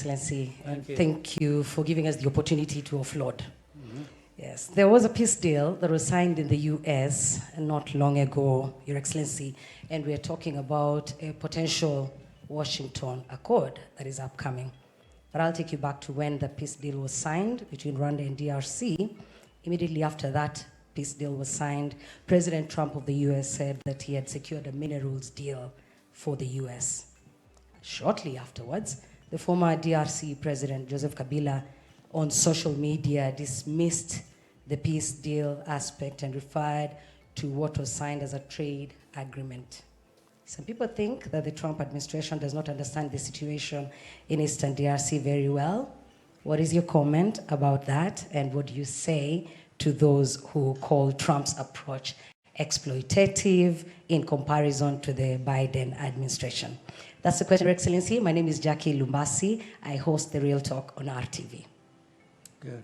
Excellency, and Thank you. thank you for giving us the opportunity to offload. Yes, there was a peace deal that was signed in the US not long ago, Your Excellency, and we're talking about a potential Washington Accord that is upcoming. But I'll take you back to when the peace deal was signed between Rwanda and DRC. Immediately after that peace deal was signed, President Trump of the US said that he had secured a minerals deal for the US. Shortly afterwards, the former DRC President Joseph Kabila on social media dismissed the peace deal aspect and referred to what was signed as a trade agreement. Some people think that the Trump administration does not understand the situation in Eastern DRC very well. What is your comment about that, and what do you say to those who call Trump's approach exploitative in comparison to the Biden administration? That's the question, Your Excellency. My name is Jackie Lumbasi. I host The Real Talk on RTV. Good.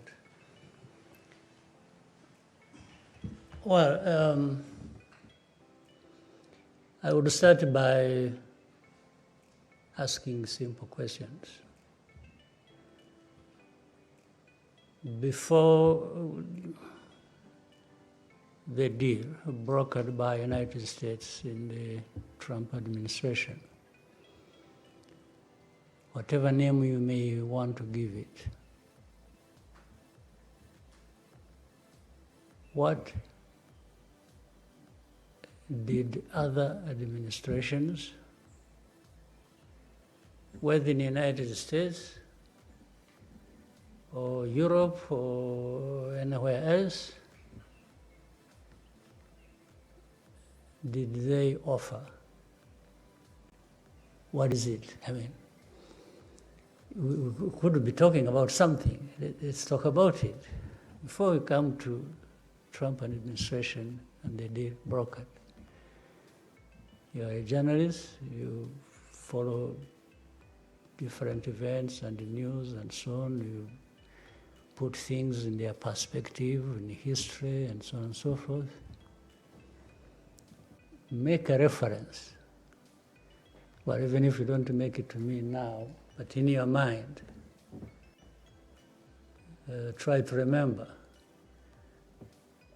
Well, I would start by asking simple questions. Before the deal brokered by United States in the Trump administration, whatever name you may want to give it, what did other administrations, whether in the United States or Europe or anywhere else, did they offer? What is it? I mean, we could be talking about something. Let's talk about it. Before we come to Trump administration and the deal brokered, you are a journalist, you follow different events and the news and so on, you put things in their perspective, in history and so on and so forth. Make a reference. Well, even if you don't make it to me now, but in your mind, try to remember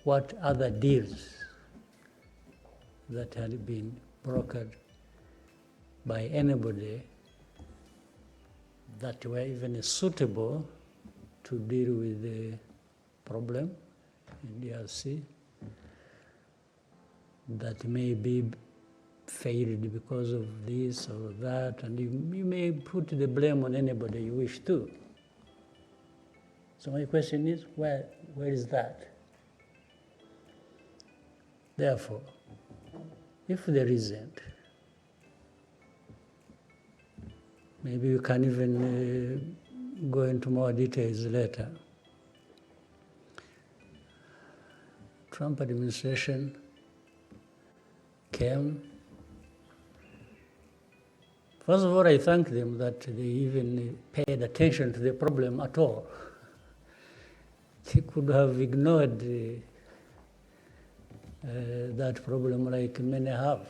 what other deals that had been brokered by anybody that were even suitable to deal with the problem in DRC that may be failed because of this or that, and you may put the blame on anybody you wish to. So my question is, where is that? Therefore, if there isn't, maybe you can even go into more details later. Trump administration came. First of all, I thank them that they even paid attention to the problem at all. They could have ignored that problem like many have,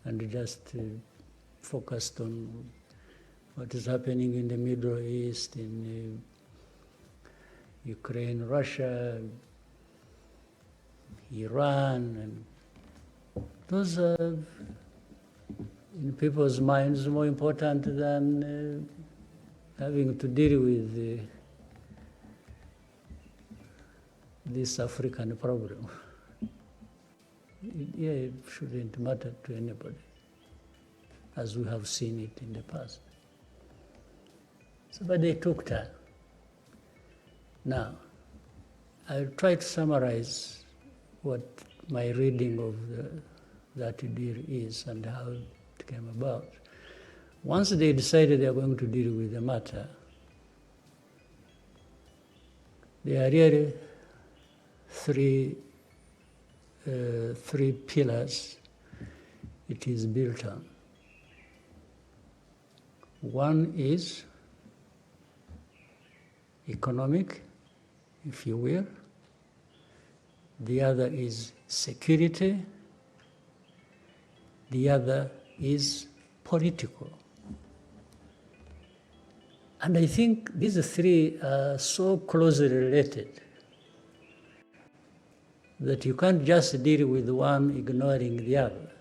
and just focused on what is happening in the Middle East, in Ukraine, Russia, Iran, and those are, in people's minds, more important than having to deal with this African problem. It shouldn't matter to anybody, as we have seen it in the past. So, but they took time. Now, I'll try to summarize what my reading of that deal is and how it came about. Once they decided they are going to deal with the matter, there are really three pillars it is built on. One is economic, if you will. The other is security. The other is political. And I think these three are so closely related that you can't just deal with one ignoring the other,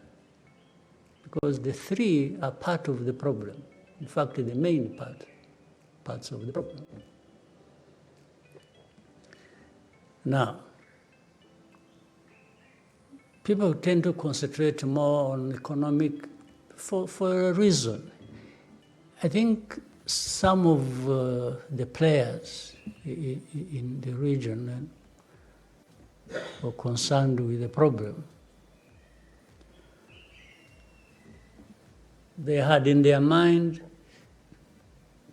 because the three are part of the problem. In fact, the main parts of the problem. Now, people tend to concentrate more on economic for a reason. I think some of the players in the region were concerned with the problem. They had in their mind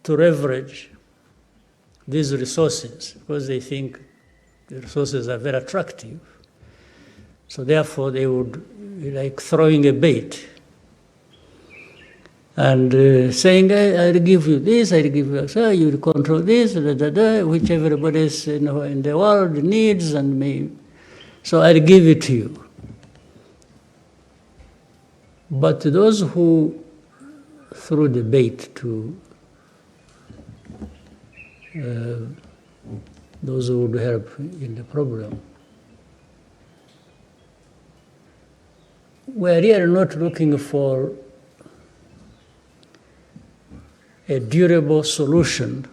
to leverage these resources because they think the resources are very attractive. So therefore they would be like throwing a bait and saying, I'll give you this, I'll give you that, you will control this, which everybody else in the world needs and may. So I'll give it to you. But those who threw the bait to those who would help in the problem, we're really not looking for a durable solution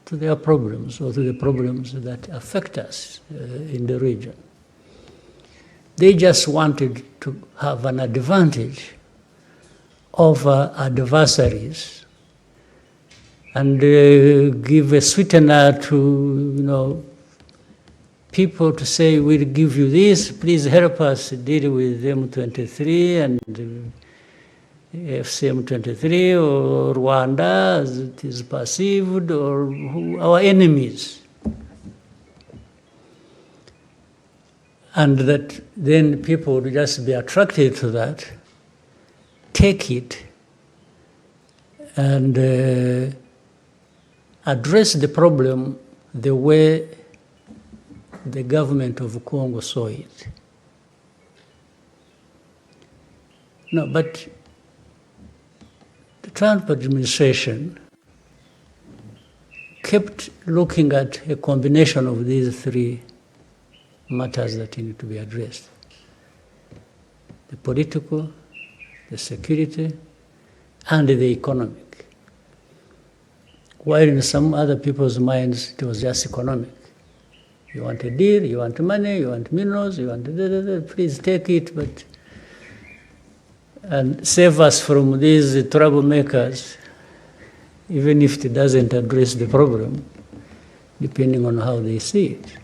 to their problems or to the problems that affect us in the region. They just wanted to have an advantage over adversaries and give a sweetener to people to say, we'll give you this, please help us deal with M23 and FCM23 or Rwanda as it is perceived, or our enemies. And that then people would just be attracted to that, take it, and address the problem the way the government of Congo saw it. No, but the Trump administration kept looking at a combination of these three matters that need to be addressed: the political, the security, and the economic. While in some other people's minds, it was just economic. You want a deal, you want money, you want minerals, you want please take it, but and save us from these troublemakers, even if it doesn't address the problem, depending on how they see it.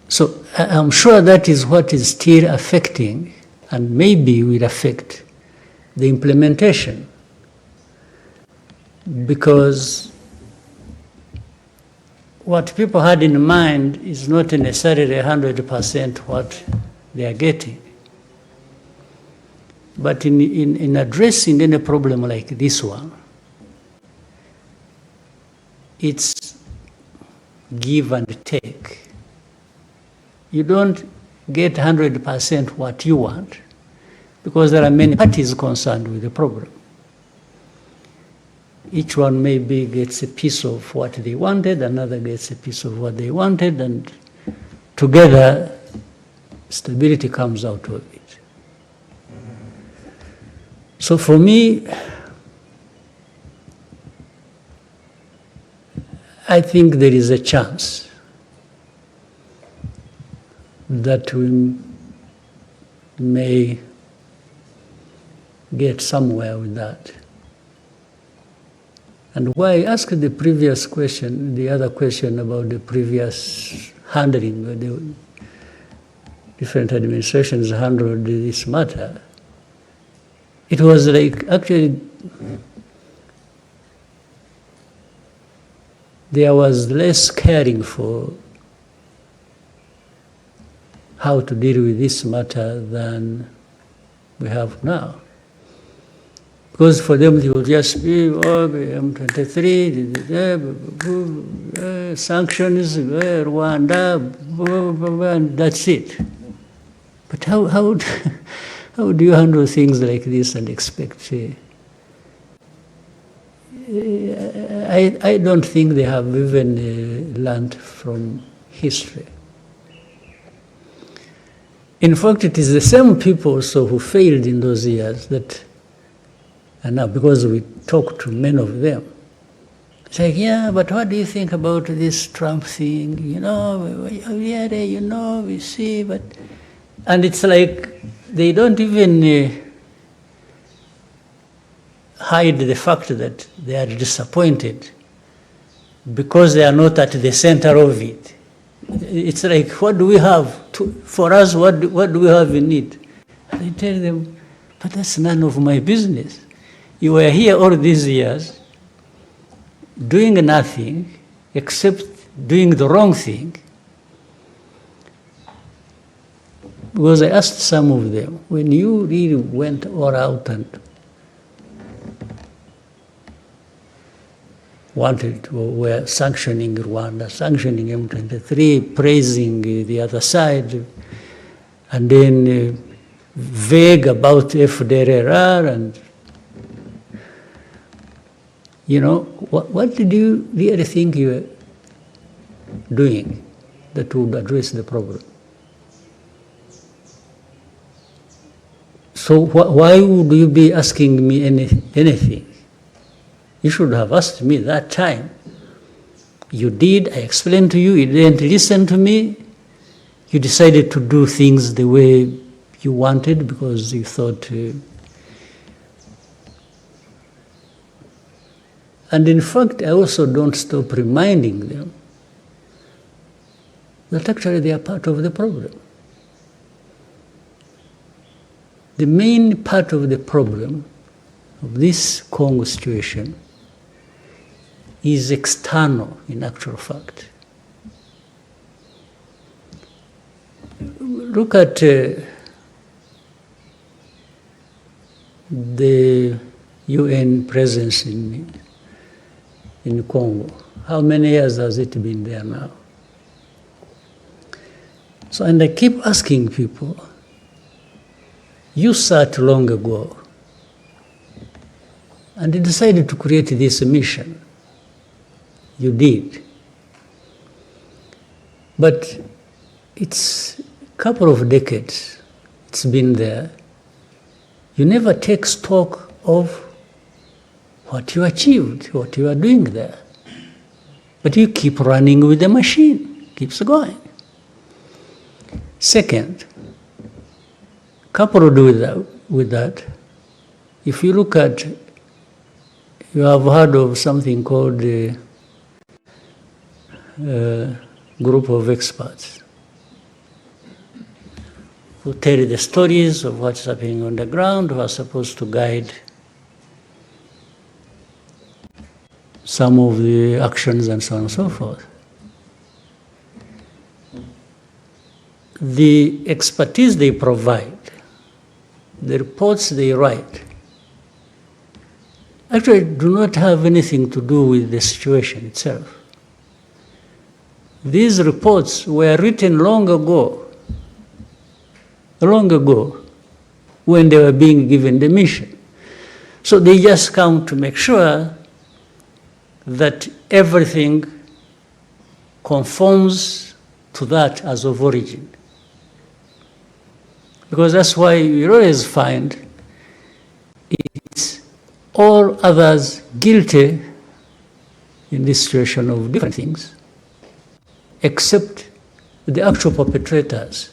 So I'm sure that is what is still affecting, and maybe will affect the implementation, because what people had in mind is not necessarily 100% what they are getting. But in addressing any problem like this one, it's give and take. You don't get 100% what you want, because there are many parties concerned with the problem. Each one maybe gets a piece of what they wanted, another gets a piece of what they wanted, and together stability comes out of it. So for me, I think there is a chance that we may get somewhere with that. And why I asked the previous question, the other question about the previous handling, the different administrations handled this matter, it was like actually there was less caring for how to deal with this matter than we have now. Because for them it would just be M23, sanctions, Rwanda, and that's it. But how do you handle things like this and expect I don't think they have even learned from history. In fact, it is the same people also who failed in those years that, and now because we talk to many of them, it's like, yeah, but what do you think about this Trump thing? You know, yeah, you know, we see, but, and it's like they don't even hide the fact that they are disappointed because they are not at the center of it. It's like, what do we have? For us, what do we have in it? And I tell them, but that's none of my business. You were here all these years doing nothing except doing the wrong thing. Because I asked some of them, when you really went all out and were sanctioning Rwanda, sanctioning M23, praising the other side, and then vague about FDLR, and you know, what did you really think you were doing that would address the problem? So why would you be asking me anything? You should have asked me that time. You did, I explained to you, you didn't listen to me. You decided to do things the way you wanted because you thought... and in fact, I also don't stop reminding them that actually they are part of the problem. The main part of the problem of this Congo situation is external, in actual fact. Look at the UN presence in Congo. How many years has it been there now? So, and I keep asking people, you sat long ago and they decided to create this mission. You did. But it's a couple of decades it's been there. You never take stock of what you achieved, what you are doing there. But you keep running with the machine, keeps going. Second, coupled with that, if you look at, you have heard of something called the group of experts who tell the stories of what's happening on the ground, who are supposed to guide some of the actions and so on and so forth. The expertise they provide, the reports they write, actually do not have anything to do with the situation itself. These reports were written long ago, when they were being given the mission. So they just come to make sure that everything conforms to that as of origin. Because that's why you always find it's all others guilty in this situation of different things, except the actual perpetrators.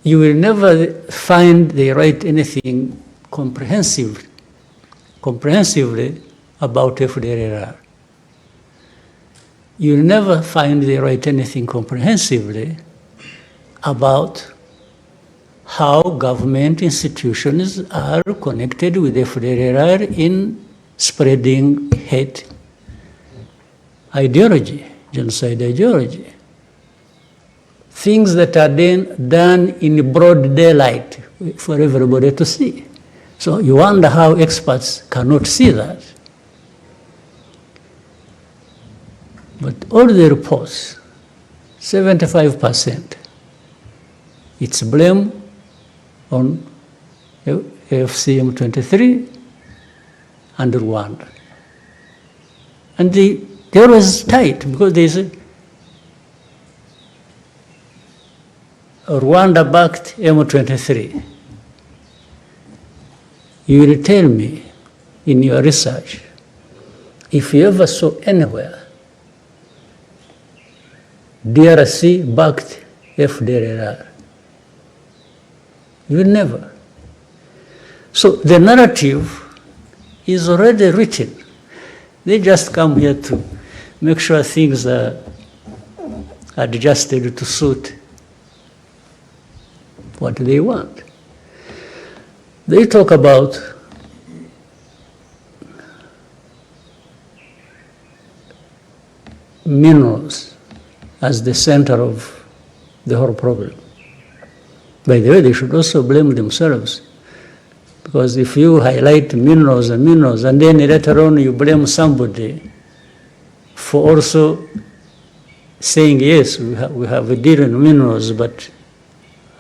You will never find they write anything comprehensively about FDLR. You will never find they write anything comprehensively about how government institutions are connected with FDLR in spreading hate ideology, genocide ideology. Things that are done in broad daylight for everybody to see. So you wonder how experts cannot see that. But all the reports, 75%, it's blame on AFC M23 and Rwanda. And they always tight because there's a Rwanda-backed M23. You will tell me in your research if you ever saw anywhere DRC-backed FDLR. You will never. So the narrative is already written. They just come here to make sure things are adjusted to suit what they want. They talk about minerals as the center of the whole problem. By the way, they should also blame themselves, because if you highlight minerals and minerals, and then later on you blame somebody for also saying, yes, we have a deal in minerals, but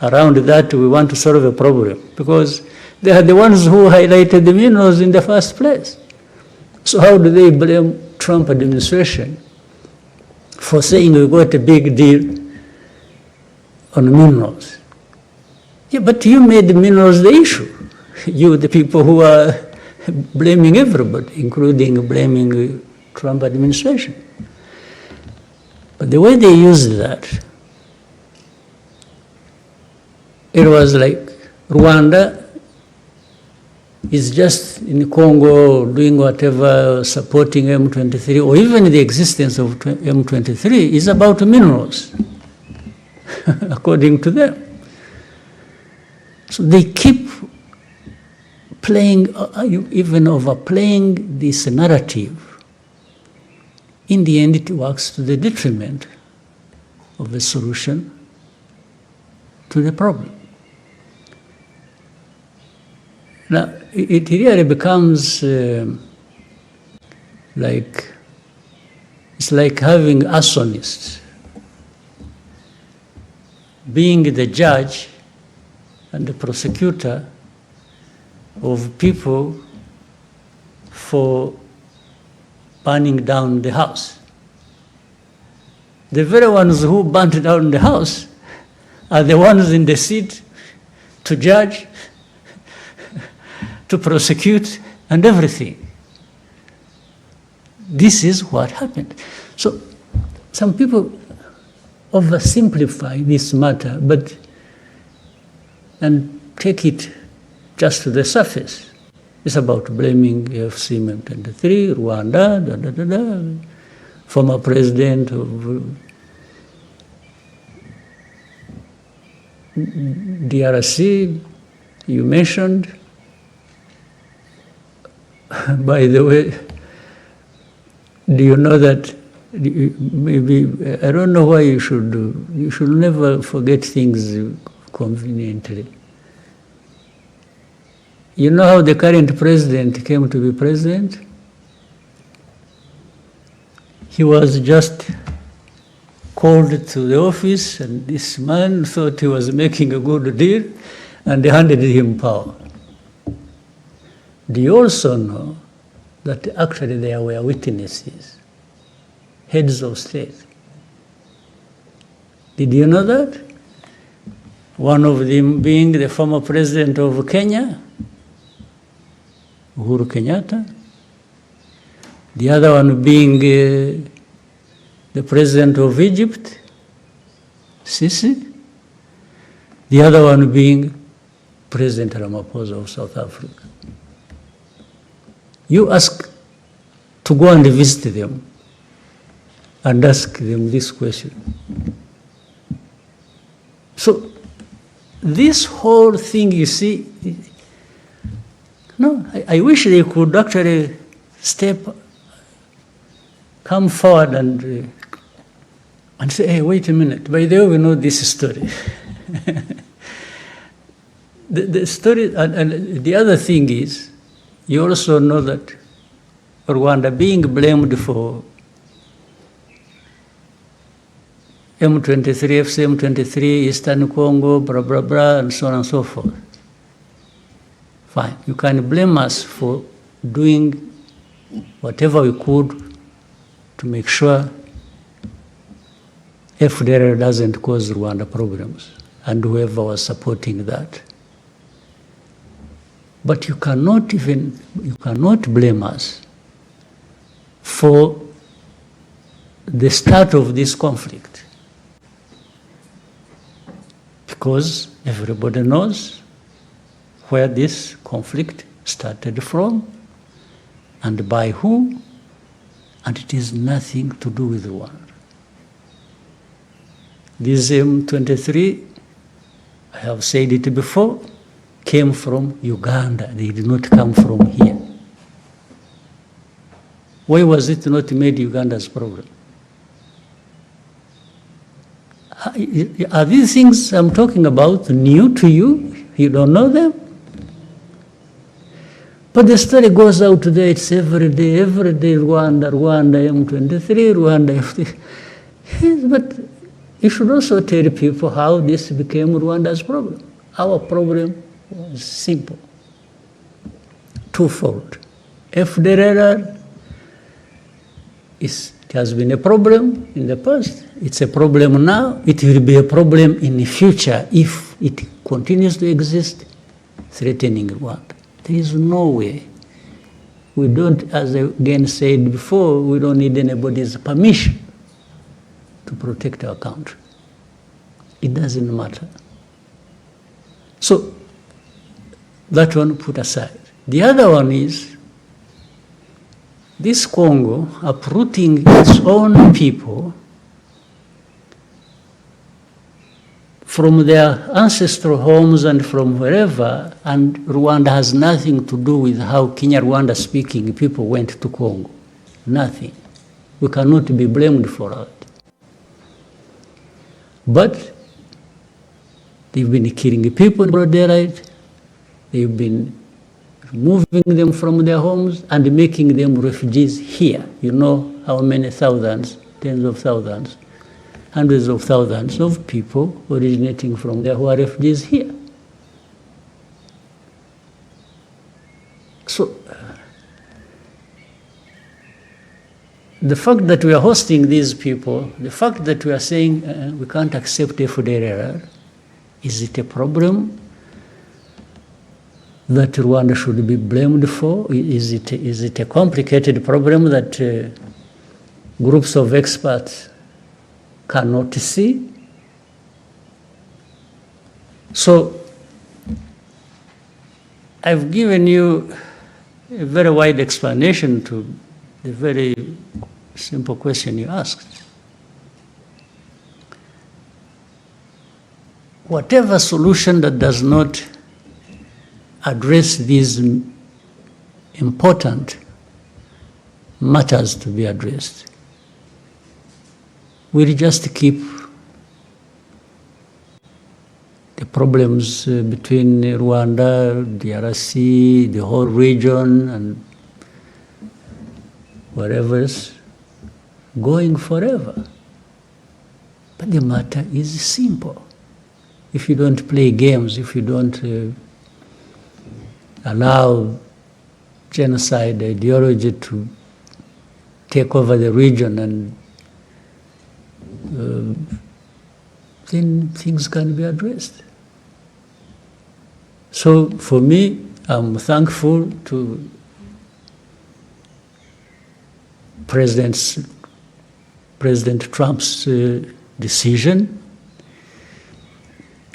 around that we want to solve a problem, because they are the ones who highlighted the minerals in the first place. So how do they blame Trump administration for saying we got a big deal on minerals? Yeah, but you made the minerals the issue. You, the people who are blaming everybody, including blaming Trump administration. But the way they used that, it was like Rwanda is just in Congo doing whatever, supporting M23, or even the existence of M23 is about minerals, according to them. So they keep playing, even overplaying this narrative. In the end, it works to the detriment of the solution to the problem. Now, it really becomes it's like having arsonists being the judge and the prosecutor of people for burning down the house. The very ones who burnt down the house are the ones in the seat to judge, to prosecute, and everything. This is what happened. So some people oversimplify this matter, and take it just to the surface. It's about blaming AFC M23, Rwanda, former president of DRC, you mentioned. By the way, do you know that, maybe, I don't know why you should never forget things conveniently. You know how the current president came to be president? He was just called to the office, and this man thought he was making a good deal, and they handed him power. Do you also know that actually there were witnesses, heads of state? Did you know that? One of them being the former president of Kenya, Uhuru Kenyatta. The other one being the president of Egypt, Sisi. The other one being President Ramaphosa of South Africa. You ask to go and visit them and ask them this question. So this whole thing, you see, no, I wish they could actually come forward and say, hey, wait a minute, by the way, we know this story. the story, and the other thing is, you also know that Rwanda being blamed for M23, FC M23, Eastern Congo, blah, blah, blah, and so on and so forth. Fine. You can blame us for doing whatever we could to make sure FDLR doesn't cause Rwanda problems, and whoever was supporting that. But you cannot blame us for the start of this conflict, because everybody knows where this conflict started from and by who, and it is nothing to do with Rwanda. This M23, I have said it before, came from Uganda. They did not come from here. Why was it not made Uganda's problem? Are these things I'm talking about new to you? You don't know them? But the story goes out there, it's every day, Rwanda, M23, Rwanda, FDLR. Yes, but you should also tell people how this became Rwanda's problem. Our problem was simple, twofold. FDLR it has been a problem in the past. It's a problem now. It will be a problem in the future if it continues to exist, threatening Rwanda. There is no way. We don't, as I again said before, we don't need anybody's permission to protect our country. It doesn't matter. So that one put aside. The other one is this Congo uprooting its own people from their ancestral homes and from wherever, and Rwanda has nothing to do with how Kinyarwanda speaking people went to Congo. Nothing. We cannot be blamed for it. But they've been killing people in broad daylight. They've been moving them from their homes and making them refugees here. You know how many thousands, tens of thousands, hundreds of thousands of people originating from there who are refugees here. So the fact that we are hosting these people, the fact that we are saying we can't accept FDLR, is it a problem that Rwanda should be blamed for? Is it a complicated problem that groups of experts cannot see? So I've given you a very wide explanation to the very simple question you asked. Whatever solution that does not address these important matters to be addressed will just keep the problems between Rwanda, DRC, the whole region, and wherever else going forever. But the matter is simple. If you don't play games, if you don't allow genocide ideology to take over the region, and then things can be addressed. So for me, I'm thankful to President Trump's decision.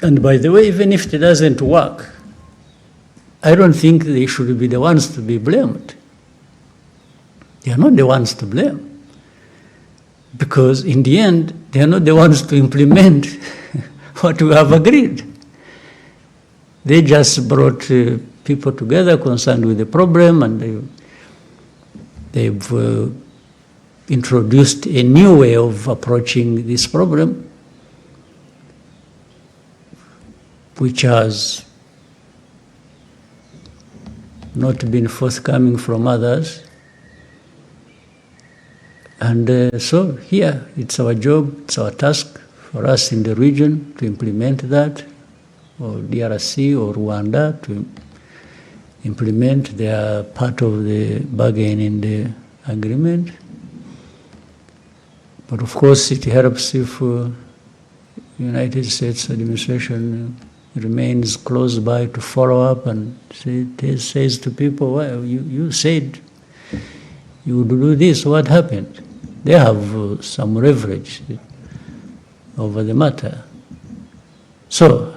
And by the way, even if it doesn't work, I don't think they should be the ones to be blamed. They are not the ones to blame. Because in the end, they are not the ones to implement what we have agreed. They just brought people together concerned with the problem, and they've introduced a new way of approaching this problem, which has not been forthcoming from others. And so here, it's our job, it's our task for us in the region to implement that, or DRC or Rwanda, implement. They are part of the bargain in the agreement. But of course, it helps if United States administration remains close by to follow up and says to people, well, you said you would do this, what happened? They have some leverage over the matter. So,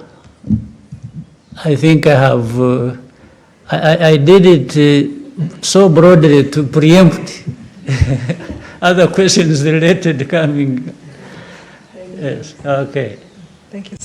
I think I have, I did it so broadly to preempt other questions related coming. Yes, okay. Thank you.